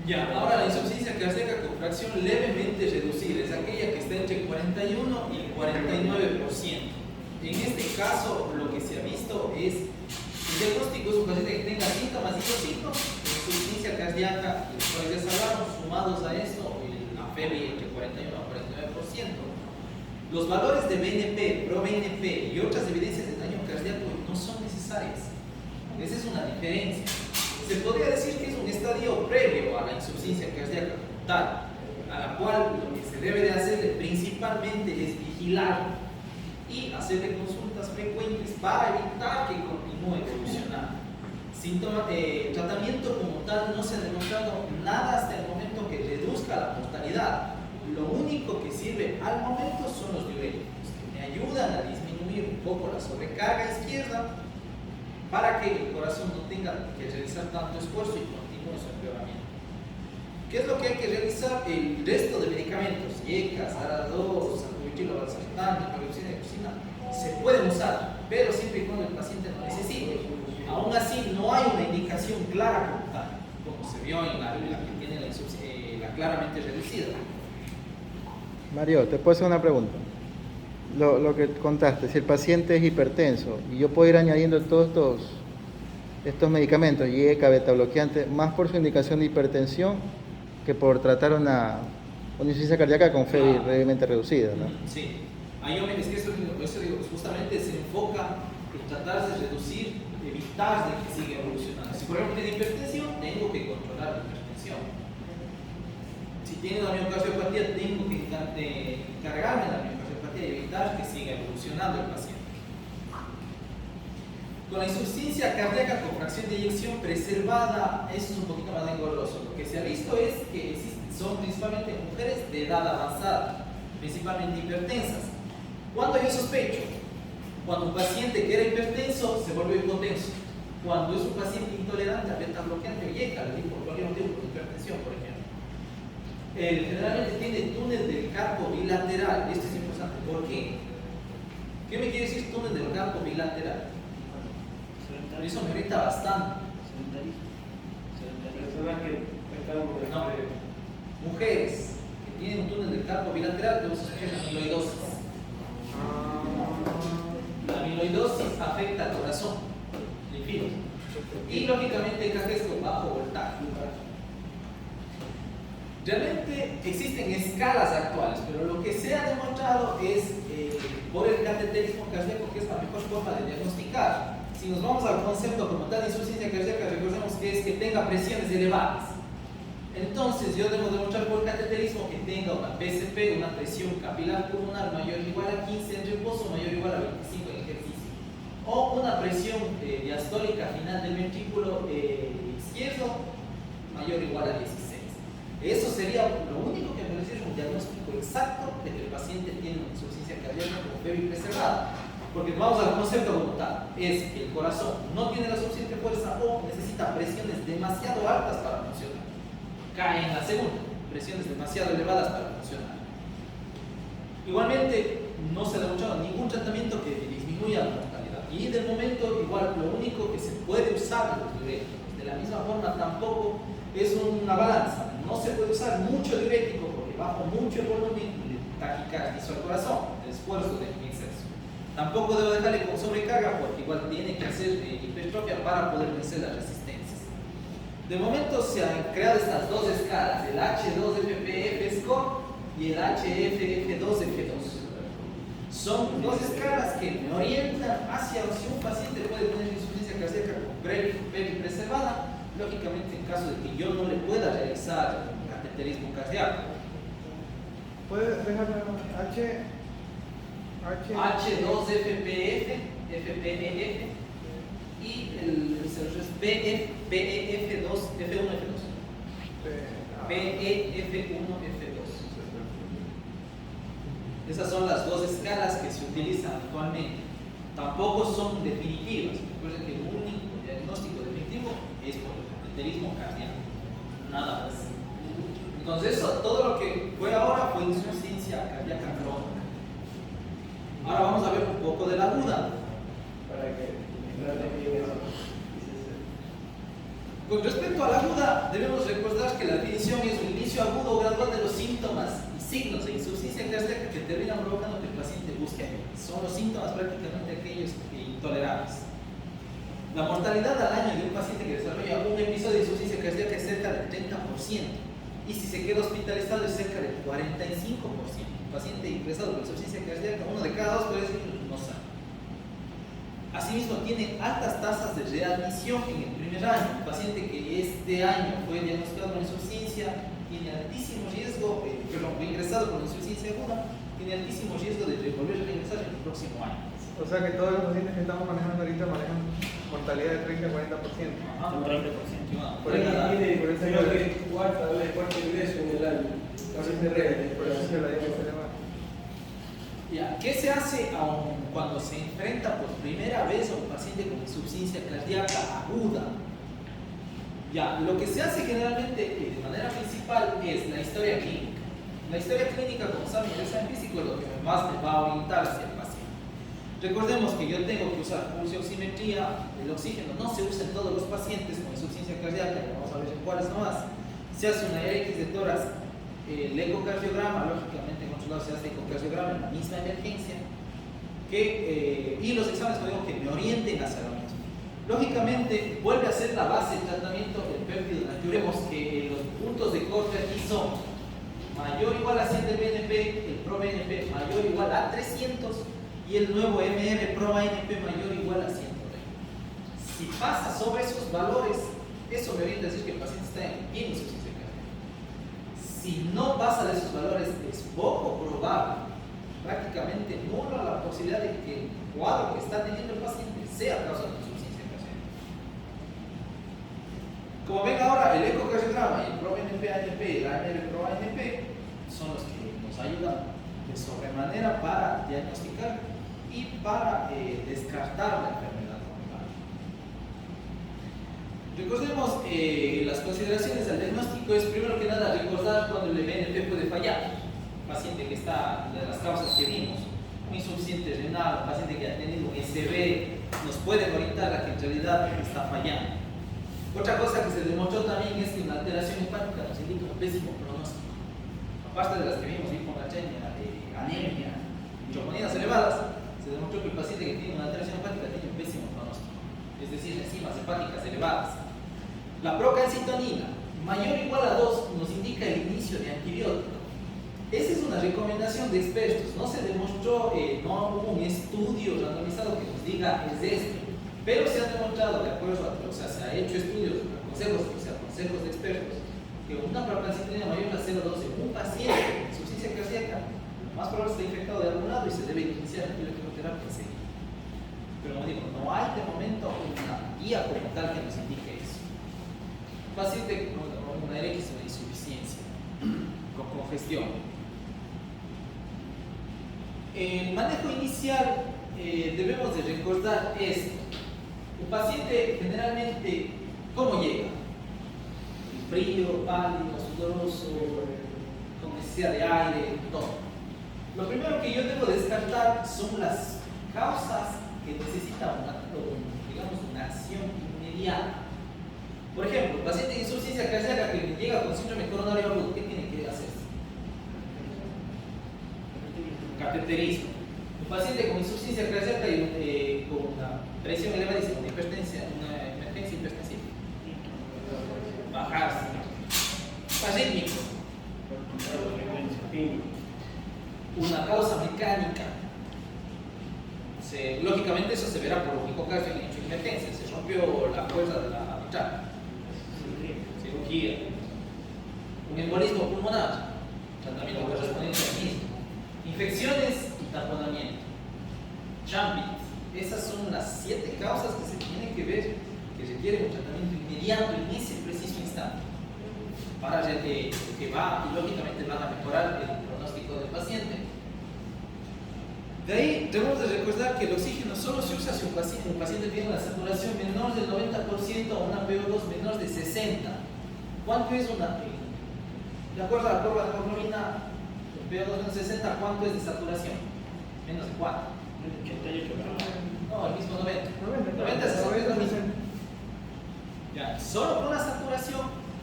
Ya, ahora la insuficiencia cardíaca con fracción levemente reducida es aquella que está entre 41 y 49%. En este caso, lo que se ha visto es el diagnóstico es un paciente que tenga síntomas y signos de insuficiencia cardíaca, los cuales ya hablamos, sumados a esto, la fiebre entre 41 a 49%. Los valores de BNP, pro-BNP y otras evidencias de daño cardíaco no son necesarias. Esa es una diferencia. Se podría decir que es un estadio previo a la insuficiencia cardíaca total, a la cual lo que se debe de hacer principalmente es vigilar y hacerle consultas frecuentes para evitar que continúe evolucionando. Tratamiento como tal no se ha demostrado nada hasta el momento que reduzca la mortalidad. Lo único que sirve al momento son los diuréticos, que me ayudan a disminuir un poco la sobrecarga izquierda para que el corazón no tenga que realizar tanto esfuerzo y continúe su empeoramiento. ¿Qué es lo que hay que realizar? El resto de medicamentos, IECA, SARA-2, salbutamol, valsartán, hidroxina de cocina, se pueden usar, pero siempre y cuando el paciente lo necesite. Aún así, no hay una indicación clara como tal, como se vio en la que tiene la claramente reducida. Mario, te puedo hacer una pregunta. Lo que contaste, si el paciente es hipertenso y yo puedo ir añadiendo todos estos medicamentos, IECA, beta bloqueante, más por su indicación de hipertensión que por tratar una insuficiencia cardíaca con fiebre levemente reducida, ¿no? Sí, es que eso digo, justamente se enfoca en tratar de reducir, evitar de que siga evolucionando. Si por ejemplo tiene hipertensión, tengo que controlar la hipertensión. Si tiene la miocardiopatía, tengo que encargarme de la miocardiopatía y evitar que siga evolucionando el paciente. Con la insuficiencia cardíaca con fracción de eyección preservada, eso es un poquito más engorroso. Lo que se ha visto es que son principalmente mujeres de edad avanzada, principalmente hipertensas. ¿Cuándo yo sospecho? Cuando un paciente que era hipertenso se volvió hipotenso. Cuando es un paciente intolerante a beta bloqueante o IECA, le digo por cualquier motivo, por hipertensión, por ejemplo. Generalmente tiene túnel del carpo bilateral. Esto es importante. ¿Por qué? ¿Qué me quiere decir túnel del carpo bilateral? Eso me irrita bastante. Personas que están No. Mujeres que tienen un túnel del carpo bilateral deben sospechar la amiloidosis. La amiloidosis afecta al corazón, lipídos. Y lógicamente cajes con bajo voltaje. Realmente existen escalas actuales, pero lo que se ha demostrado es por el cateterismo cardíaco, que es la mejor forma de diagnosticar. Si nos vamos al concepto como tal de insuficiencia cardíaca, recordemos que es que tenga presiones elevadas. Entonces yo debo demostrar por cateterismo que tenga una PCP, una presión capilar pulmonar mayor o igual a 15 en reposo, mayor o igual a 25 en ejercicio. O una presión diastólica final del ventrículo izquierdo mayor o igual a 16. Eso sería lo único que me parece un diagnóstico exacto de que el paciente tiene una insuficiencia cardíaca con PEVI preservada. Porque vamos al concepto como tal, es que el corazón no tiene la suficiente fuerza o necesita presiones demasiado altas para funcionar. Cae en la segunda, presiones demasiado elevadas para funcionar. Igualmente, no se ha demostrado ningún tratamiento que disminuya la mortalidad. Y del momento, igual, lo único que se puede usar los diuréticos, de la misma forma, tampoco es una balanza. No se puede usar mucho diurético porque bajo mucho el volumen le taquicardizo al corazón, el esfuerzo de exceso. Tampoco debo dejarle con sobrecarga porque igual tiene que hacer hipertrofia para poder vencer las resistencias. De momento se han creado estas dos escalas, el H2FP score y el HFF2F2. Son dos escalas que me orientan hacia si un paciente puede tener insuficiencia cardíaca con PEVI preservada, lógicamente en caso de que yo no le pueda realizar cateterismo cardíaco. ¿Puedes dejarme H2FPF, FPEF y el PEF2, F1F2. PEF1F2. Esas son las dos escalas que se utilizan actualmente. Tampoco son definitivas. Recuerden que el único diagnóstico definitivo es por el cateterismo cardíaco. Nada más. Entonces, todo lo que fue ahora fue insuficiencia cardíaca crónica. Ahora vamos a ver un poco de la aguda. Con respecto a la aguda, debemos recordar que la definición es un inicio agudo o gradual de los síntomas y signos de insuficiencia cardíaca que terminan provocando que el paciente busque ayuda. Son los síntomas prácticamente aquellos intolerables. La mortalidad al año de un paciente que desarrolla un episodio de insuficiencia cardíaca es cerca del 30%. Y si se queda hospitalizado es cerca del 45%. El paciente ingresado con insuficiencia cardíaca, uno de cada dos puede decir no sabe. Asimismo, tiene altas tasas de readmisión en el primer año. El paciente que este año fue diagnosticado con insuficiencia tiene altísimo riesgo, fue ingresado con insuficiencia aguda, tiene altísimo riesgo de volver a ingresar en el próximo año. O sea que todos los pacientes que estamos manejando ahorita manejan mortalidad de 30-40%. Ajá, Un 30%. Por eso Creo que cuarto ingreso en el año. Por eso se la digo que Ya, ¿qué se hace cuando se enfrenta por primera vez a un paciente con insuficiencia cardíaca aguda? Ya, lo que se hace generalmente de manera principal es la historia clínica. La historia clínica, como saben, el examen físico es lo que más me va a orientar hacia el paciente. Recordemos que yo tengo que usar pulsioximetría, el oxígeno no se usa en todos los pacientes con insuficiencia cardíaca, vamos a ver en cuáles nomás. Se hace una RX de tórax, el ecocardiograma, lógicamente en otros lados se hace ecocardiograma en la misma emergencia, y los exámenes que me orienten hacia lo mismo. Lógicamente vuelve a ser la base del tratamiento del péptido natriurético, que los puntos de corte aquí son mayor o igual a 100 del BNP, el ProBNP mayor o igual a 300 y el nuevo MR ProANP mayor o igual a 120. Si pasa sobre esos valores, eso me orienta a decir que el paciente está bien insuficiencia cardíaca. Si no pasa de esos valores, es poco probable, prácticamente nula la posibilidad de que el cuadro que está teniendo el paciente sea causa de insuficiencia cardíaca. Como ven ahora, el ecocardiograma, el ProBNP-ANP y el ANR ProANP son los que nos ayudan de sobremanera para diagnosticar y para descartar la enfermedad como tal. Recordemos las consideraciones del diagnóstico es primero que nada recordar cuando el BNP puede fallar. Un paciente que está, de las causas que vimos, un insuficiente renal, un paciente que ha tenido un SB, nos pueden orientar a que en realidad está fallando. Otra cosa que se demostró también es que una alteración hepática nos indica un pésimo pronóstico. Aparte de las que vimos, hiponatremia, anemia, tromoninas elevadas, se demostró que el paciente que tiene una alteración hepática tiene un pésimo pronóstico, es decir, enzimas hepáticas elevadas. La procalcitonina, mayor o igual a 2, nos indica el inicio de antibiótico. Esa es una recomendación de expertos, no se demostró, no hubo un estudio randomizado que nos diga es esto, pero se ha demostrado, de acuerdo a, o sea, se ha hecho estudios, consejos de expertos, que una propensitonia mayor a 0,2 en un paciente con insuficiencia cardíaca, lo más probable está infectado de algún lado y se debe iniciar la quimioterapia enseguida. Pero como digo, no hay de momento una guía como tal que nos indique eso. Paciente con una X o insuficiencia, con congestión. El manejo inicial debemos de recordar esto. Un paciente generalmente, ¿cómo llega? Frío, pálido, sudoroso, con necesidad de aire, todo. Lo primero que yo debo descartar son las causas que necesitan una acción inmediata. Por ejemplo, paciente de insuficiencia cardíaca que llega con síndrome coronario agudo, ¿qué tiene que hacer? Cateterismo. Un paciente con insuficiencia cardíaca y con una presión elevadísima, una emergencia hipertensiva. Bajarse. Arrítmico. Una causa mecánica. Lógicamente eso se verá por urticaria en hecho emergencia. Se rompió la fuerza de la mitad. Cirugía. Un embolismo pulmonar. Tratamiento correspondiente al mismo. Infecciones y taponamiento. Champit. Esas son las 7 causas que se tienen que ver, que requieren un tratamiento inmediato en ese preciso instante, para que va y lógicamente van a mejorar el pronóstico del paciente. De ahí debemos de recordar que el oxígeno solo se usa si un paciente tiene una saturación menor del 90% o una PO2 menor de 60. ¿Cuánto es una? De acuerdo a la curva de hemoglobina, PO2 menos 60, ¿cuánto es de saturación? Menos de 4. 88. No, el mismo 90. 90 es lo mismo. Ya, solo con la saturación,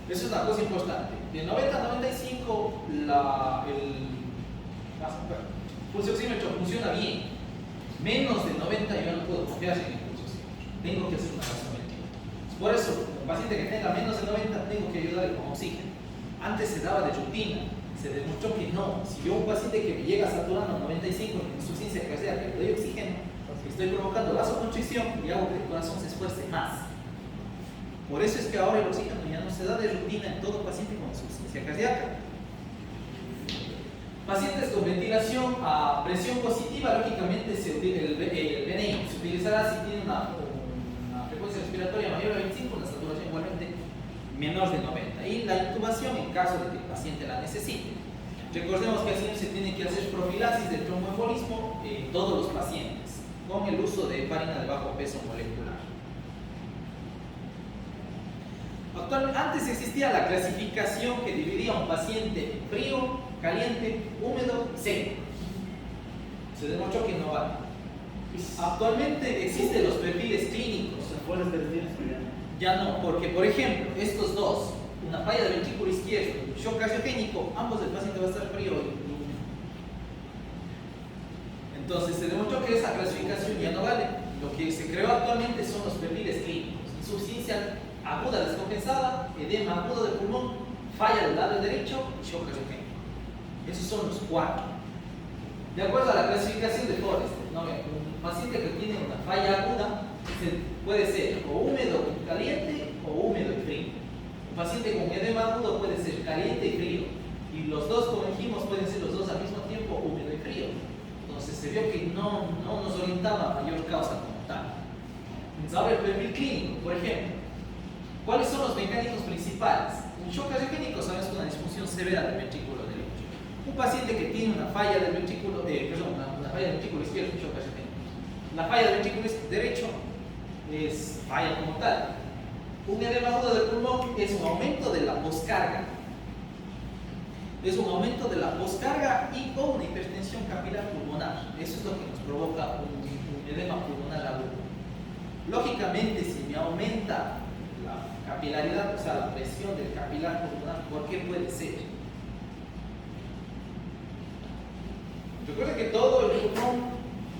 eso es una cosa importante. De 90 a 95, el pulso oxímetro funciona bien. Menos de 90 yo no puedo confiar en el pulso oxímetro. Tengo que hacer una gasometría. Por eso, un paciente que tenga menos de 90, tengo que ayudarle con oxígeno. Antes se daba de rutina. Se demostró que no. Si yo un paciente que me llega saturando a 95 en insuficiencia cardíaca le doy oxígeno, estoy provocando vasoconstricción y hago que el corazón se esfuerce más. Por eso es que ahora el oxígeno ya no se da de rutina en todo paciente con insuficiencia cardíaca. Pacientes con ventilación a presión positiva, lógicamente el BNI se utilizará si tiene una frecuencia respiratoria mayor a 25, una saturación igualmente menor de 90. Y la intubación en caso de que el paciente la necesite. Recordemos que así se tiene que hacer profilaxis del tromboembolismo en todos los pacientes, con el uso de heparina de bajo peso molecular. Actualmente, antes existía la clasificación que dividía un paciente en frío, caliente, húmedo y seco. Se demostró que no vale. Actualmente existen los perfiles clínicos. Ya no, porque por ejemplo, estos dos, una falla del ventrículo izquierdo y un shock cardiogénico, ambos el paciente va a estar frío y húmedo. Entonces se demostró que esa clasificación ya no vale. Lo que se creó actualmente son los perfiles clínicos: insuficiencia aguda descompensada, edema agudo del pulmón, falla del lado derecho y shock cardiogénico. Esos son los 4. De acuerdo a la clasificación de Forrester, ¿no? Un paciente que tiene una falla aguda puede ser o húmedo y caliente o húmedo y frío. Un paciente con edema agudo puede ser caliente y frío. Y los dos, como dijimos, pueden ser los dos al mismo tiempo, húmedo y frío. Entonces se vio que no nos orientaba a mayor causa como tal. Entonces, ahora el perfil clínico, por ejemplo. ¿Cuáles son los mecanismos principales? Un shock cardiogénico sabemos que es una disfunción severa del ventrículo derecho. Un paciente que tiene una falla del ventrículo, una falla del ventrículo izquierdo es un shock cardiogénico. La falla del ventrículo derecho es falla como tal. Un edema agudo del pulmón es un aumento de la poscarga. Es un aumento de la poscarga y o una hipertensión capilar pulmonar. Eso es lo que nos provoca un edema pulmonar agudo. Lógicamente, si me aumenta la capilaridad, o sea, la presión del capilar pulmonar, ¿por qué puede ser? Recuerden que todo el pulmón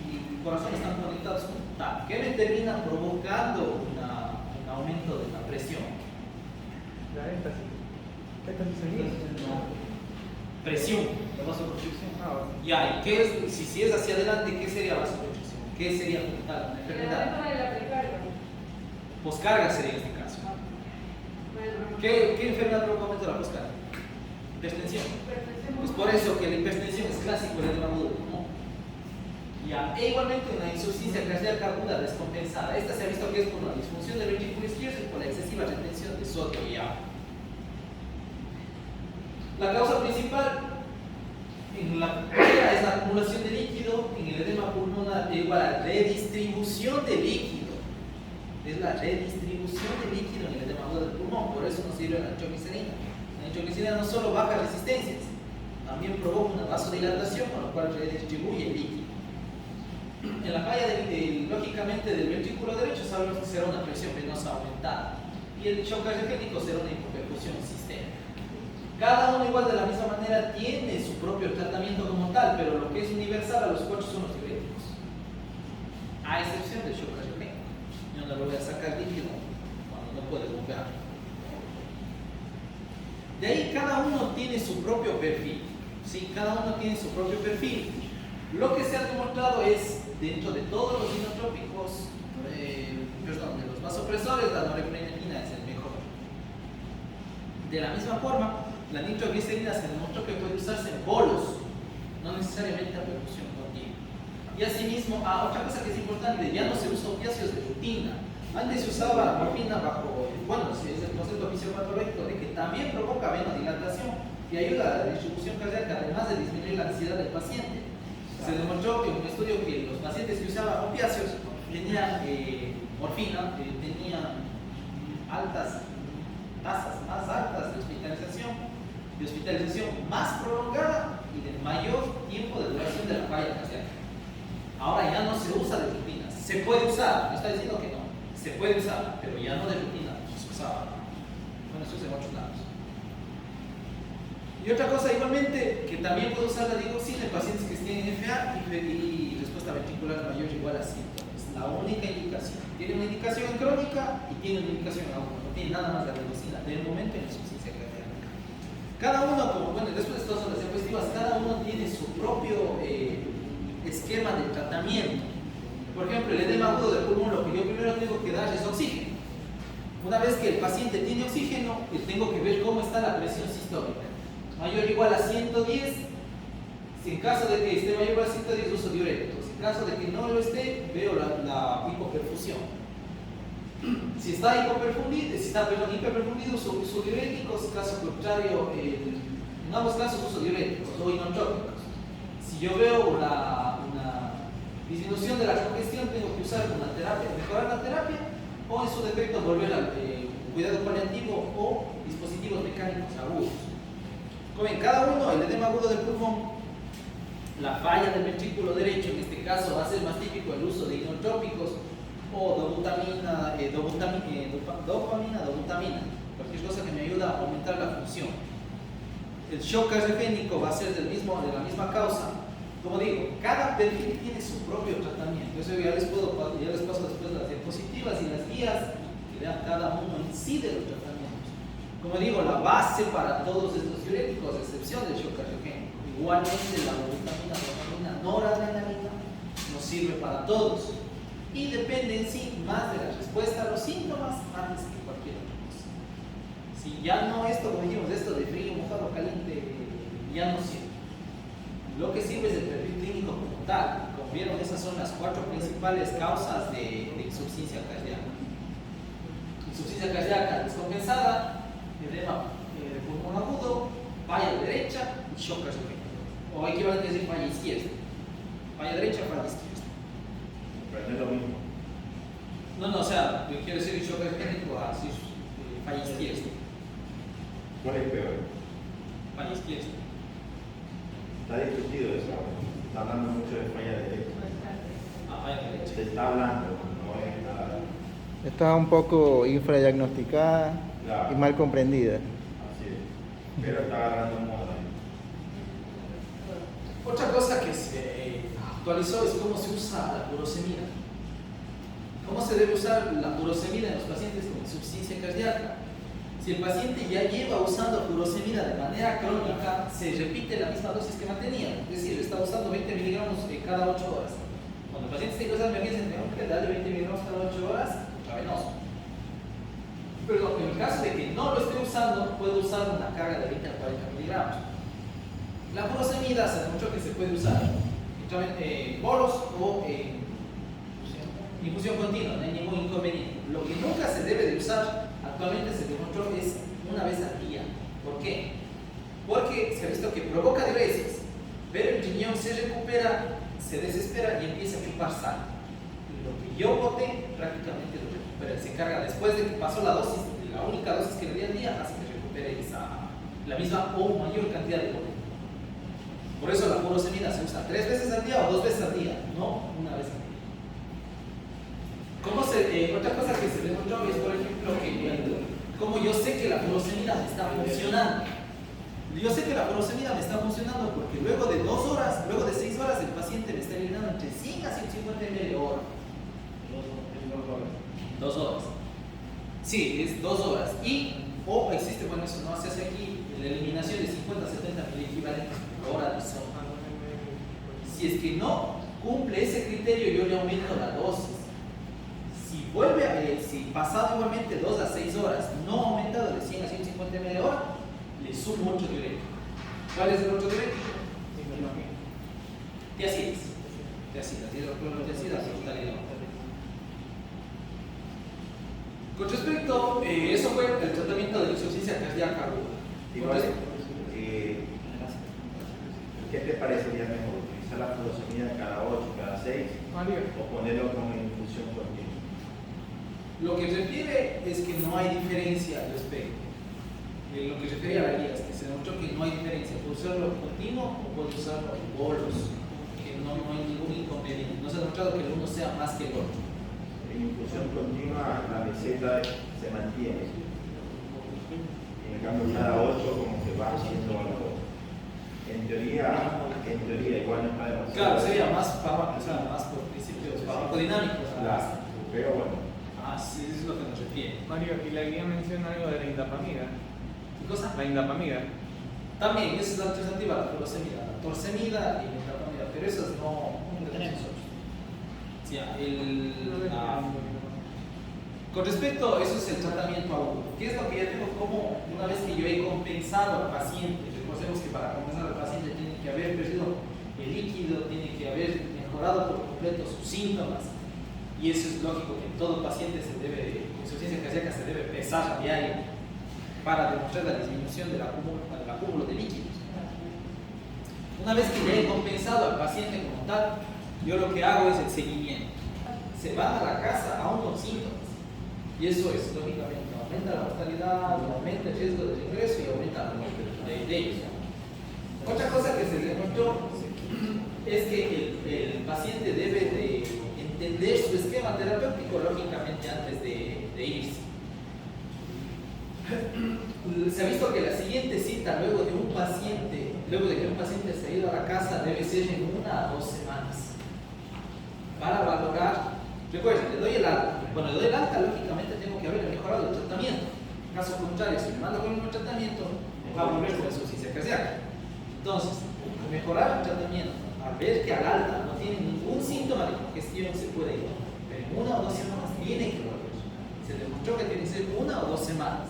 y el corazón están conectados con tal. ¿Qué me termina provocando un aumento de la presión? La éxtasis. Éxtasis sanguínea. presión. La vasoconstricción. Ah, bueno. Ya, ¿y qué es, si es hacia adelante, qué sería vasoconstricción? ¿Qué sería como tal? Una enfermedad. de la precarga. Poscarga sería en este caso. Bueno, ¿Qué enfermedad provoca aumento de la poscarga? Hipertensión. Es por eso que la hipertensión es clásico del edema agudo, ¿no? Ya, e igualmente una insuficiencia cardíaca aguda descompensada. Esta se ha visto que es por la disfunción del ventrículo izquierdo y por la excesiva retención de sodio y agua. La causa principal en la primera es la acumulación de líquido en el edema pulmonar igual a la redistribución de líquido. Es la redistribución de líquido en el edema agudo del pulmón, por eso nos sirve la nitroglicerina. La nitroglicerina no solo baja resistencias, también provoca una vasodilatación, con lo cual redistribuye el líquido. En la falla, lógicamente, del ventrículo derecho sabemos que será una presión venosa aumentada y el shock cardiogénico será una hipoperfusión sistémica. Cada uno igual de la misma manera tiene su propio tratamiento como tal, pero lo que es universal a los cuatro son los diuréticos, a excepción del shock cardiogénico. Yo no lo voy a sacar líquido cuando no puede bombear. De ahí cada uno tiene su propio perfil. ¿Sí? Cada uno tiene su propio perfil. Lo que se ha demostrado es, dentro de todos los inotrópicos, de los vasopresores, la norepinefrina es el mejor. De la misma forma, la nitroglicerina se demostró que puede usarse en bolos, no necesariamente a perfusión continua. Y asimismo, otra cosa que es importante, ya no se usa opiáceos de rutina. Antes se usaba morfina bajo, es el concepto fisiopatológico de que también provoca venodilatación y ayuda a la distribución cardíaca, además de disminuir la ansiedad del paciente. Se demostró en un estudio que los pacientes que usaban opiáceos tenían morfina, tenían altas tasas más altas de hospitalización más prolongada y de mayor tiempo de duración de la falla cardíaca. Ahora ya no se usa de rutina, se puede usar, no está diciendo que no, se puede usar, pero ya no de rutina, se usaba. Bueno, se usa en otros lados. Y otra cosa igualmente, que también puede usar la digoxina en pacientes que tienen FA y respuesta ventricular mayor o igual a 100. Es la única indicación. Tiene una indicación en crónica y tiene una indicación en aguda. No tiene nada más la digoxina de momento en insuficiencia cardíaca. Cada uno, después de todas las diapositivas, cada uno tiene su propio esquema de tratamiento. Por ejemplo, el edema agudo del pulmón, lo que yo primero tengo que dar es oxígeno. Una vez que el paciente tiene oxígeno, tengo que ver cómo está la presión sistólica. Mayor o igual a 110, si en caso de que esté mayor o igual a 110 uso diuréticos, en caso de que no lo esté, veo la hipoperfusión. Si está hiperperfundido, uso diuréticos, caso contrario, en ambos casos uso diuréticos o inotrópicos. Si yo veo una disminución de la congestión, tengo que usar una terapia, mejorar la terapia o en su defecto volver al cuidado paliativo o dispositivos mecánicos agudos. Como ven, cada uno, el edema agudo del pulmón, la falla del ventrículo derecho, en este caso va a ser más típico el uso de inotrópicos o dobutamina, dobutamina, cualquier cosa que me ayuda a aumentar la función. El shock cardiogénico va a ser de la misma causa. Como digo, cada perfil tiene su propio tratamiento. Eso ya les paso después las diapositivas y las guías que vean cada uno en sí de los tratamientos. Como digo, la base para todos estos diuréticos, a excepción del shock cardiogénico, igualmente la dobutamina, dopamina, noradrenalina, nos sirve para todos. Y depende en sí más de la respuesta a los síntomas antes que cualquier otra cosa. Si ya no como dijimos, esto de frío, mojado, caliente, ya no sirve. Lo que sirve es el perfil clínico como tal. Como vieron, esas son las 4 principales causas de insuficiencia cardíaca. Insuficiencia cardíaca descompensada, edema de pulmón agudo, falla derecha y shock cardiogénico. O equivalente a decir falla izquierda. Falla derecha, falla izquierda. Pero no es lo mismo. No, o sea, yo quiero decir shock cardiogénico a decir falla izquierda. ¿Cuál es peor? Falla izquierda. Está discutido eso. Está hablando mucho de falla derecha. Falla derecha. Se está hablando, no es nada. Está un poco infradiagnosticada Claro. y mal comprendida. Así es. Pero está agarrando moda. Otra cosa que se actualizó es cómo se usa la furosemida. ¿Cómo se debe usar la furosemida en los pacientes con insuficiencia cardíaca? Si el paciente ya lleva usando furosemida de manera crónica, se repite la misma dosis que mantenía, es decir, está usando 20 miligramos cada 8 horas. Cuando el paciente esté usando emergencia, tenemos que darle 20 miligramos cada 8 horas, intravenoso. Pero en el caso de que no lo esté usando, puede usar una carga de 20 a 40 miligramos. La furosemida se demostró que se puede usar en bolos o en infusión continua, no hay ningún inconveniente. Lo que nunca se debe de usar actualmente se demostró es una vez al día. ¿Por qué? Porque se ha visto que provoca diuresis, pero el riñón se recupera, se desespera y empieza a chupar sal. Lo que yo boté prácticamente lo recupera, se encarga después de que pasó la dosis, la única dosis que le di al día, hace que recupere la misma o mayor cantidad de bote. Por eso la furosemida se usa 3 veces al día o 2 veces al día, no una vez al día. Otra cosa que se demostró es, por ejemplo, que como yo sé que la furosemida me está funcionando. Yo sé que la furosemida me está funcionando porque luego de 2 horas, luego de 6 horas, el paciente me está eliminando entre 100 a 150 ml hora. 2 horas. Sí, es 2 horas. O existe, bueno, eso no se hace aquí, la eliminación de 50 a 70 ml equivalentes por hora de sodio. Si es que no cumple ese criterio, yo le aumento la dosis. Si vuelve a ver, si pasado igualmente 2 a 6 horas, no ha aumentado de 100 a 150 ml hora, le sumo otro diurético. ¿Cuál es el otro diurético? Tiacidas. Hidroclorotiacidas, totalidad. Con respecto, eso fue el tratamiento de la insuficiencia cardíaca aguda. Igual, ¿qué te parecería mejor? ¿Utilizar la furosemida cada 8, cada 6? ¿O ponerlo como infusión continua? Lo que refiere es que no hay diferencia al respecto. Lo que refiere a la guía es que se demostró que no hay diferencia. Puede usarlo continuo o puede usarlo en bolos, que no hay ningún inconveniente. No se ha demostrado que el uno sea más que el otro. En infusión continua la meseta se mantiene. En cambio, cada 8 como que va haciendo algo. En teoría igual no está demasiado. Claro, sería más más por principios farmacodinámicos. Claro, pero bueno. Sí, eso es lo que nos refiere. Mario, y la guía menciona algo de la indapamida. ¿Qué cosa? La indapamida. También, esa es la alternativa a la furosemida, la torsemida y la indapamida, pero esas no tenemos nosotros. Sí, con respecto, eso es el tratamiento agudo. ¿Qué es lo que ya tengo? Como una vez que yo he compensado al paciente, recordemos que para compensar al paciente tiene que haber perdido el líquido, tiene que haber mejorado por completo sus síntomas. Y eso es lógico que en todo paciente insuficiencia cardíaca se debe pesar a diario para demostrar la disminución del acúmulo de líquidos. Una vez que ya he compensado al paciente como tal, yo lo que hago es el seguimiento. Se van a la casa aún con síntomas. Y eso es, lógicamente, aumenta la mortalidad, aumenta el riesgo de regreso y aumenta la muerte de ellos. Otra cosa que se demostró es que el paciente debe de entender su esquema terapéutico lógicamente antes de irse. Se ha visto que la siguiente cita luego de que un paciente se ha ido a la casa debe ser en 1 a 2 semanas para valorar. Recuerden, le doy el alta. Cuando le doy el alta, lógicamente tengo que haber mejorado el tratamiento. En caso contrario, si me mando con el mismo tratamiento, me va a volver con insuficiencia cardíaca. Entonces, al mejorar el tratamiento, al ver que al alta no tiene ningún síntoma de congestión, se puede ir. Pero en 1 o 2 semanas tiene que volver. Se demostró que tiene que ser 1 o 2 semanas.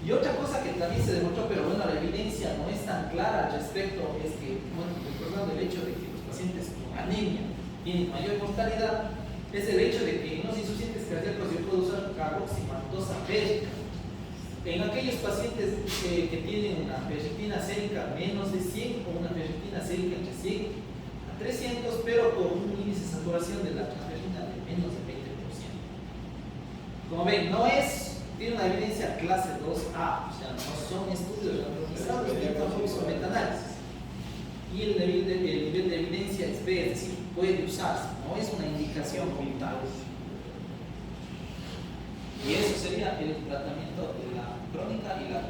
Y otra cosa que también se demostró, pero bueno, la evidencia no es tan clara al respecto, es que, bueno, recordando el hecho de que los pacientes con anemia tienen mayor mortalidad, es el hecho de que en los insuficientes cardíacos yo puedo usar carboximatosa férrica. En aquellos pacientes que tienen una ferritina sérica menos de 100 o una ferritina sérica entre 100 a 300, pero con un índice de saturación de la transferrina de menos de 20%. Como ven, tiene una evidencia clase 2A, o sea, no son estudios randomizados ni tampoco son metaanálisis. Y el nivel de evidencia es B, es decir, puede usarse, no es una indicación como tal. Y eso sería el tratamiento de la crónica y la